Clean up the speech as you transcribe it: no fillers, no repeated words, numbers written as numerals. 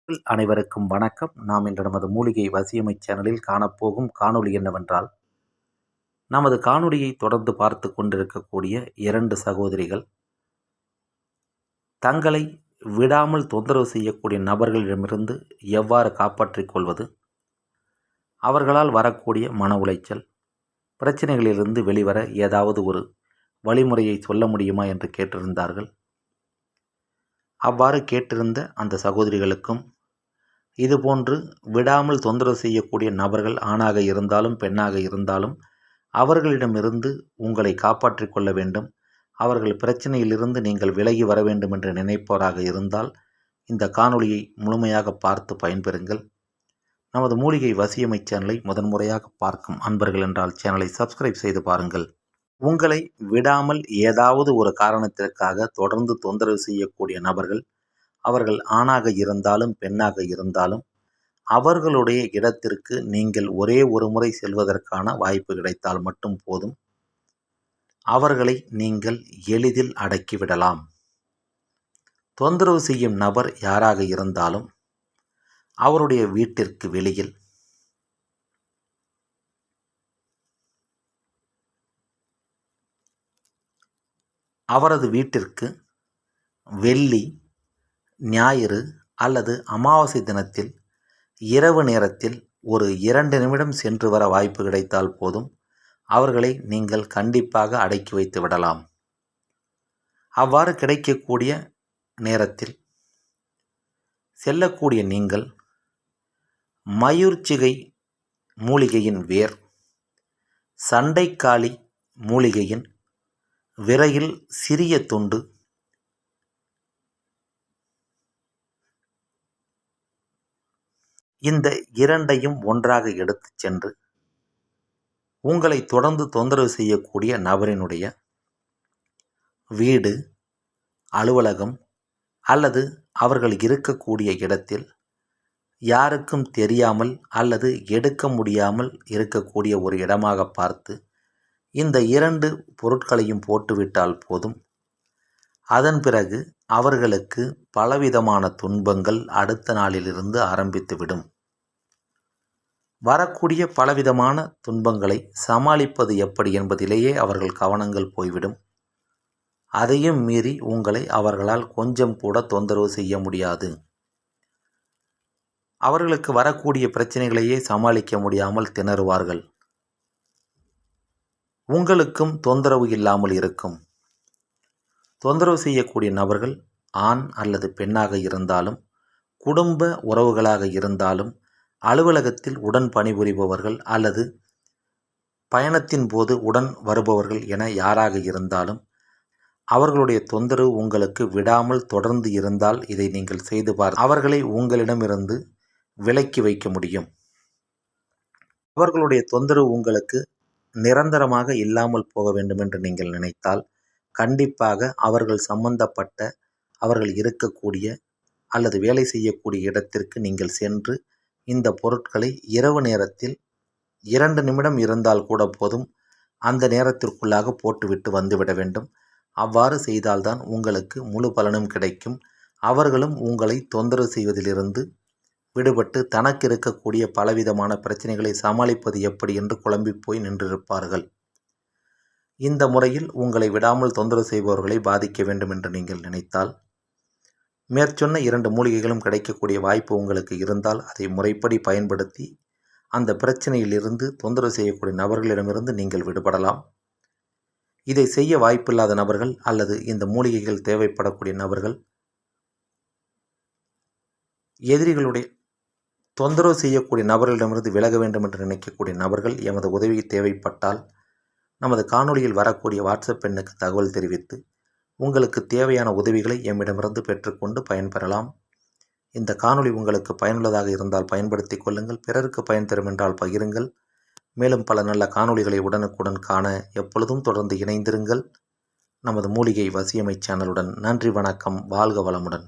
அனைவருக்கும் வணக்கம். நாம் இன்று நமது மூலிகை வசியமை சேனலில் காணப்போகும் காணொளி என்னவென்றால், நமது காணொளியை தொடர்ந்து பார்த்து கொண்டிருக்கக்கூடிய 2 சகோதரிகள் தங்களை விடாமல் தொந்தரவு செய்யக்கூடிய நபர்களிடமிருந்து எவ்வாறு காப்பாற்றிக் கொள்வது, அவர்களால் வரக்கூடிய மன உளைச்சல் பிரச்சனைகளிலிருந்து வெளிவர ஏதாவது ஒரு வழிமுறையை சொல்ல முடியுமா என்று கேட்டிருந்தார்கள். அவ்வாறு கேட்டிருந்த அந்த சகோதரிகளுக்கும் இதுபோன்று விடாமல் தொந்தரவு செய்யக்கூடிய நபர்கள் ஆணாக இருந்தாலும் பெண்ணாக இருந்தாலும் அவர்களிடமிருந்து உங்களை காப்பாற்றிக் கொள்ள வேண்டும், அவர்கள் பிரச்சனையிலிருந்து நீங்கள் விலகி வர வேண்டும் என்று நினைப்பவராக இருந்தால் இந்த காணொளியை முழுமையாக பார்த்து பயன்பெறுங்கள். நமது மூலிகை வசியமை சேனலை முதன்முறையாக பார்க்கும் அன்பர்கள் என்றால் சேனலை சப்ஸ்கிரைப் செய்து பாருங்கள். உங்களை விடாமல் ஏதாவது ஒரு காரணத்திற்காக தொடர்ந்து தொந்தரவு செய்யக்கூடிய நபர்கள், அவர்கள் ஆணாக இருந்தாலும் பெண்ணாக இருந்தாலும் அவர்களுடைய இடத்திற்கு நீங்கள் ஒரே ஒரு முறை செல்வதற்கான வாய்ப்பு கிடைத்தால் மட்டும் போதும், அவர்களை நீங்கள் எளிதில் அடக்கிவிடலாம். தொந்தரவு செய்யும் நபர் யாராக இருந்தாலும் அவருடைய வீட்டிற்கு வெளியில் அவரது வீட்டிற்கு வெள்ளி, ஞாயிறு அல்லது அமாவாசை தினத்தில் இரவு நேரத்தில் ஒரு 2 நிமிடம் சென்று வர வாய்ப்பு கிடைத்தால் போதும், அவர்களை நீங்கள் கண்டிப்பாக அடக்கி வைத்து விடலாம். அவ்வாறு கிடைக்கக்கூடிய நேரத்தில் செல்லக்கூடிய நீங்கள் மயூர்ச்சிகை மூலிகையின் வேர், சண்டைக்காளி மூலிகையின் விரையில் சிறிய துண்டு, இந்த 2ஐயும் ஒன்றாக எடுத்து சென்று உங்களை தொடர்ந்து தொந்தரவு செய்யக்கூடிய நபரினுடைய வீடு, அலுவலகம் அல்லது அவர்கள் இருக்கக்கூடிய இடத்தில் யாருக்கும் தெரியாமல் அல்லது எடுக்க முடியாமல் இருக்கக்கூடிய ஒரு இடமாக பார்த்து இந்த 2 பொருட்களையும் போட்டுவிட்டால் போதும், அதன் பிறகு அவர்களுக்கு பலவிதமான துன்பங்கள் அடுத்த நாளிலிருந்து ஆரம்பித்துவிடும். வரக்கூடிய பலவிதமான துன்பங்களை சமாளிப்பது எப்படி என்பதிலேயே அவர்கள் கவனங்கள் போய்விடும். அதையும் மீறி உங்களை அவர்களால் கொஞ்சம் கூட தொந்தரவு செய்ய முடியாது. அவர்களுக்கு வரக்கூடிய பிரச்சனைகளையே சமாளிக்க முடியாமல் திணறுவார்கள். உங்களுக்கும் தொந்தரவு இல்லாமல் இருக்கும். தொந்தரவு செய்யக்கூடிய நபர்கள் ஆண் அல்லது பெண்ணாக இருந்தாலும், குடும்ப உறவுகளாக இருந்தாலும், அலுவலகத்தில் உடன் பணிபுரிபவர்கள் அல்லது பயணத்தின் போது உடன் வருபவர்கள் என யாராக இருந்தாலும் அவர்களுடைய தொந்தரவு உங்களுக்கு விடாமல் தொடர்ந்து இருந்தால் இதை நீங்கள் செய்து அவர்களை உங்களிடமிருந்து விலக்கி வைக்க முடியும். அவர்களுடைய தொந்தரவு உங்களுக்கு நிரந்தரமாக இல்லாமல் போக வேண்டும் என்று நீங்கள் நினைத்தால் கண்டிப்பாக அவர்கள் சம்பந்தப்பட்ட அவர்கள் இருக்கக்கூடிய அல்லது வேலை செய்யக்கூடிய இடத்திற்கு நீங்கள் சென்று இந்த பொருட்களை இரவு நேரத்தில் 2 நிமிடம் இருந்தால் கூட போதும், அந்த நேரத்திற்குள்ளாக போட்டுவிட்டு வந்துவிட வேண்டும். அவ்வாறு செய்தால்தான் உங்களுக்கு முழு பலனும் கிடைக்கும். அவர்களும் உங்களை தொந்தரவு செய்வதிலிருந்து விடுபட்டு தனக்கு இருக்கக்கூடிய பலவிதமான பிரச்சனைகளை சமாளிப்பது எப்படி என்று குழம்பி போய் நின்றிருப்பார்கள். இந்த முறையில் உங்களை விடாமல் தொந்தரவு செய்பவர்களை பாதிக்க வேண்டும் என்று நீங்கள் நினைத்தால், மேற்சொன்ன 2 மூலிகைகளும் கிடைக்கக்கூடிய வாய்ப்பு உங்களுக்கு இருந்தால் அதை முறைப்படி பயன்படுத்தி அந்த பிரச்சனையிலிருந்து தொந்தரவு செய்யக்கூடிய நபர்களிடமிருந்து நீங்கள் விடுபடலாம். இதை செய்ய வாய்ப்பில்லாத நபர்கள் அல்லது இந்த மூலிகைகள் தேவைப்படக்கூடிய நபர்கள், எதிரிகளுடைய தொந்தரவு செய்யக்கூடிய நபர்களிடமிருந்து விலக வேண்டும் என்று நினைக்கக்கூடிய நபர்கள் எமது உதவி தேவைப்பட்டால் நமது காணொளியில் வரக்கூடிய வாட்ஸ்அப் எண்ணுக்கு தகவல் தெரிவித்து உங்களுக்கு தேவையான உதவிகளை எம்மிடமிருந்து பெற்றுக்கொண்டு பயன்பெறலாம். இந்த காணொளி உங்களுக்கு பயனுள்ளதாக இருந்தால் பயன்படுத்தி கொள்ளுங்கள். பிறருக்கு பயன் தரும் என்றால் பகிருங்கள். மேலும் பல நல்ல காணொளிகளை உடனுக்குடன் காண எப்பொழுதும் தொடர்ந்து இணைந்திருங்கள் நமது மூலிகை வசியமை சேனலுடன். நன்றி, வணக்கம், வாழ்க வளமுடன்.